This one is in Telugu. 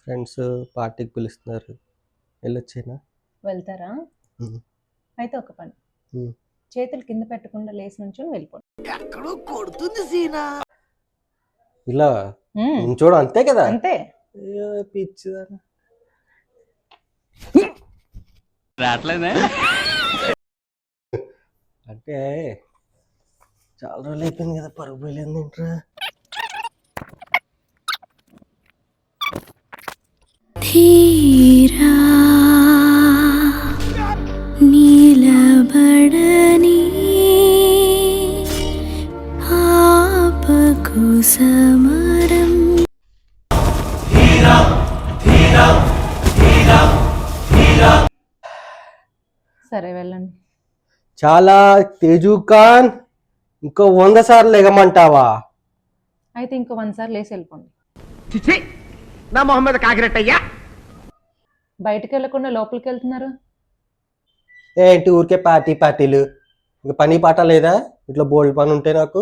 ఫ్రెండ్స్ పార్టీకి పిలుస్తున్నారు, వెళ్ళొచ్చేనా? వెళ్తారా? అయితే ఒక పని, చేతులు కింద పెట్టకుండా లేచి నుంచొని వెళ్ళిపోండి. ఎక్కడో కొడుతుంది సీనా. ఇలా చూడు, అంతే కదా? అంతే. పిచ్చిదా రావట్లేదే అంటే చాలా రోజులు అయిపోయింది కదా, పరుగు పోయలేదు ఏంట్రా? ధీరా నీలబడని ఆపకు సమరం. సరే వెళ్ళండి. చాలా తేజు ఖాన్, ఇంకో 100 సార్లు లెగమంటావా? అయితే ఇంకో 100 సార్లు లేచి వెళ్ళిపోండి. నా మొహమ్మద్ కాకిరెట్టయ్యా. బయటకు వెళ్ళకుండా లోపలికి వెళ్తున్నారు. ఏంటి ఊరికే పార్టీలు? ఇంకా పని పాట లేదా? ఇట్లా బోల్డ్ పని ఉంటే నాకు